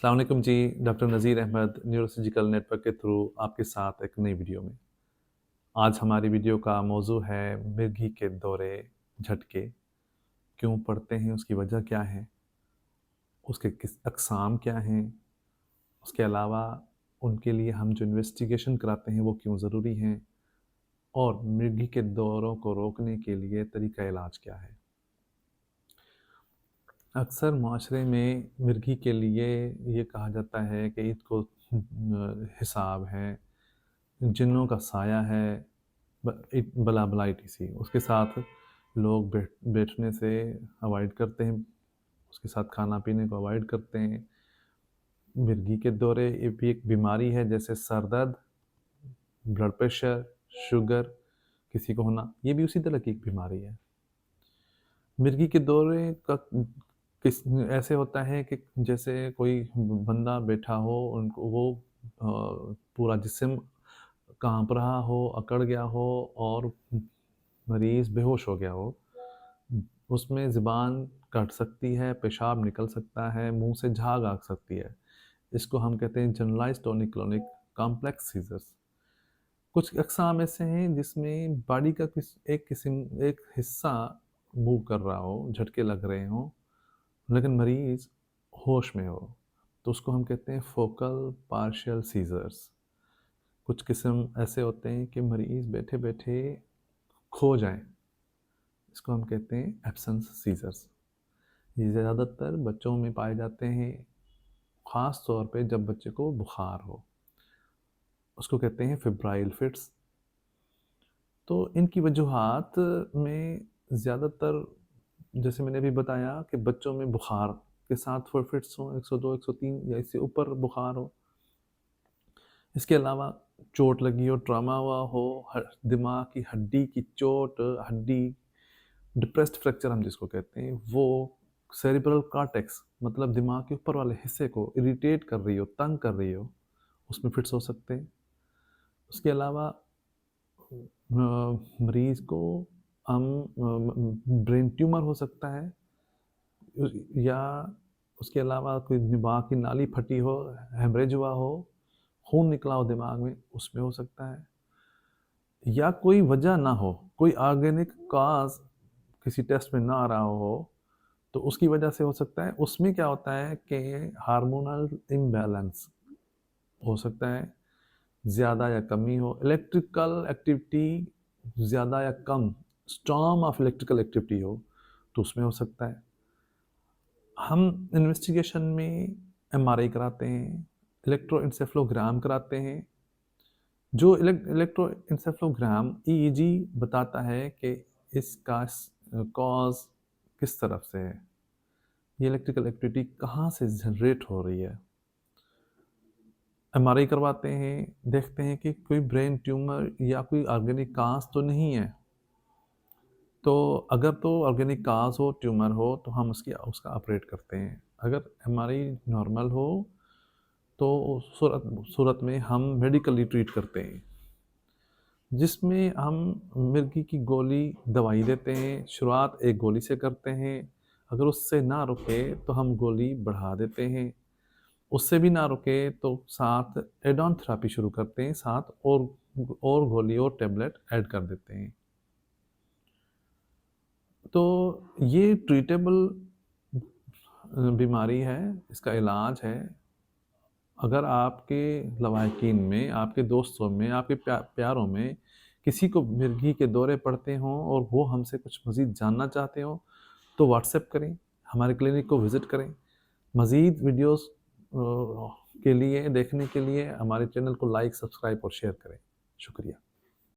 अस्सलाम वालेकुम जी, डॉक्टर नज़ीर Ahmad neurosurgical network के थ्रू आपके साथ एक नई वीडियो में। आज हमारी वीडियो का मौजू है मिर्गी के दौरे, झटके क्यों पड़ते हैं, उसकी वजह क्या है, उसके किस अक़साम क्या हैं, उसके अलावा उनके लिए हम जो इन्वेस्टिगेशन कराते हैं वो क्यों ज़रूरी हैं और मिर्गी के दौरों को रोकने के लिए तरीका इलाज क्या है। अक्सर माशरे में मिर्गी के लिए ये कहा जाता है कि इसको हिसाब है, जिन्नों का साया है, बला बलाई टीसी उसके साथ लोग बैठने से अवॉइड करते हैं, उसके साथ खाना पीने को अवॉइड करते हैं। मिर्गी के दौरे ये भी एक बीमारी है, जैसे सर दर्द, ब्लड प्रेशर, शुगर किसी को होना, ये भी उसी तरह की एक बीमारी है। मिर्गी के दौरे का किस ऐसे होता है कि जैसे कोई बंदा बैठा हो, उनको वो पूरा जिस्म काँप रहा हो, अकड़ गया हो और मरीज़ बेहोश हो गया हो। उसमें ज़ुबान कट सकती है, पेशाब निकल सकता है, मुँह से झाग आ सकती है। इसको हम कहते हैं जनरलाइज़्ड टोनिक-क्लोनिक कॉम्प्लेक्स सीज़र्स। कुछ अक़साम ऐसे हैं जिसमें बॉडी का एक हिस्सा मूव कर रहा हो, झटके लग रहे हों, लेकिन मरीज़ होश में हो, तो उसको हम कहते हैं फोकल पार्शियल सीज़र्स। कुछ किस्म ऐसे होते हैं कि मरीज़ बैठे-बैठे खो जाएँ, इसको हम कहते हैं एब्सेंस सीज़र्स। ये ज़्यादातर बच्चों में पाए जाते हैं, ख़ास तौर पे जब बच्चे को बुखार हो, उसको कहते हैं फेब्राइल फिट्स। तो इनकी वजूहात में ज़्यादातर, जैसे मैंने अभी बताया कि बच्चों में बुखार के साथ फिट्स हों, 102, 103 या इससे ऊपर बुखार हो। इसके अलावा चोट लगी हो, ट्रॉमा हुआ हो, दिमाग की हड्डी की चोट, हड्डी डिप्रेस्ड फ्रैक्चर हम जिसको कहते हैं, वो सेरिब्रल कॉर्टेक्स मतलब दिमाग के ऊपर वाले हिस्से को इरिटेट कर रही हो, तंग कर रही हो, उसमें फिट्स हो सकते हैं। उसके अलावा मरीज़ को हम ब्रेन ट्यूमर हो सकता है, या उसके अलावा कोई दिमाग की नाली फटी हो, हेमरेज हुआ हो, खून निकला हो दिमाग में, उसमें हो सकता है। या कोई वजह ना हो, कोई ऑर्गेनिक कॉज़ किसी टेस्ट में ना आ रहा हो, तो उसकी वजह से हो सकता है। उसमें क्या होता है कि हार्मोनल इम्बैलेंस हो सकता है, ज़्यादा या कमी हो, इलेक्ट्रिकल एक्टिविटी ज़्यादा या कम, स्टॉर्म ऑफ इलेक्ट्रिकल एक्टिविटी हो, तो उसमें हो सकता है। हम इन्वेस्टिगेशन में एमआरआई कराते हैं, इलेक्ट्रोएन्सेफेलोग्राम कराते हैं। जो इलेक्ट्रोएन्सेफेलोग्राम ईईजी बताता है कि इसका कॉज़ किस तरफ से है, ये इलेक्ट्रिकल एक्टिविटी कहाँ से जनरेट हो रही है। एमआरआई करवाते हैं, देखते हैं कि कोई ब्रेन ट्यूमर या कोई ऑर्गेनिक काज़ तो नहीं है। तो अगर तो ऑर्गेनिक काज़ हो, ट्यूमर हो, तो हम उसका ऑपरेट करते हैं। अगर एमआरआई नॉर्मल हो, तो सूरत में हम मेडिकली ट्रीट करते हैं, जिसमें हम मिर्गी की गोली दवाई देते हैं। शुरुआत एक गोली से करते हैं, अगर उससे ना रुके तो हम गोली बढ़ा देते हैं। उससे भी ना रुके तो साथ एड ऑन थेरेपी शुरू करते हैं, साथ और गोली और टैबलेट ऐड कर देते हैं। तो ये ट्रीटेबल बीमारी है, इसका इलाज है। अगर आपके लवाहिकीन में, आपके दोस्तों में, आपके प्यारों में किसी को मिर्गी के दौरे पड़ते हों और वो हमसे कुछ मज़ीद जानना चाहते हों, तो व्हाट्सएप करें, हमारे क्लिनिक को विज़िट करें। मज़ीद वीडियोज़ के लिए देखने के लिए हमारे चैनल को लाइक, सब्सक्राइब और शेयर करें। शुक्रिया।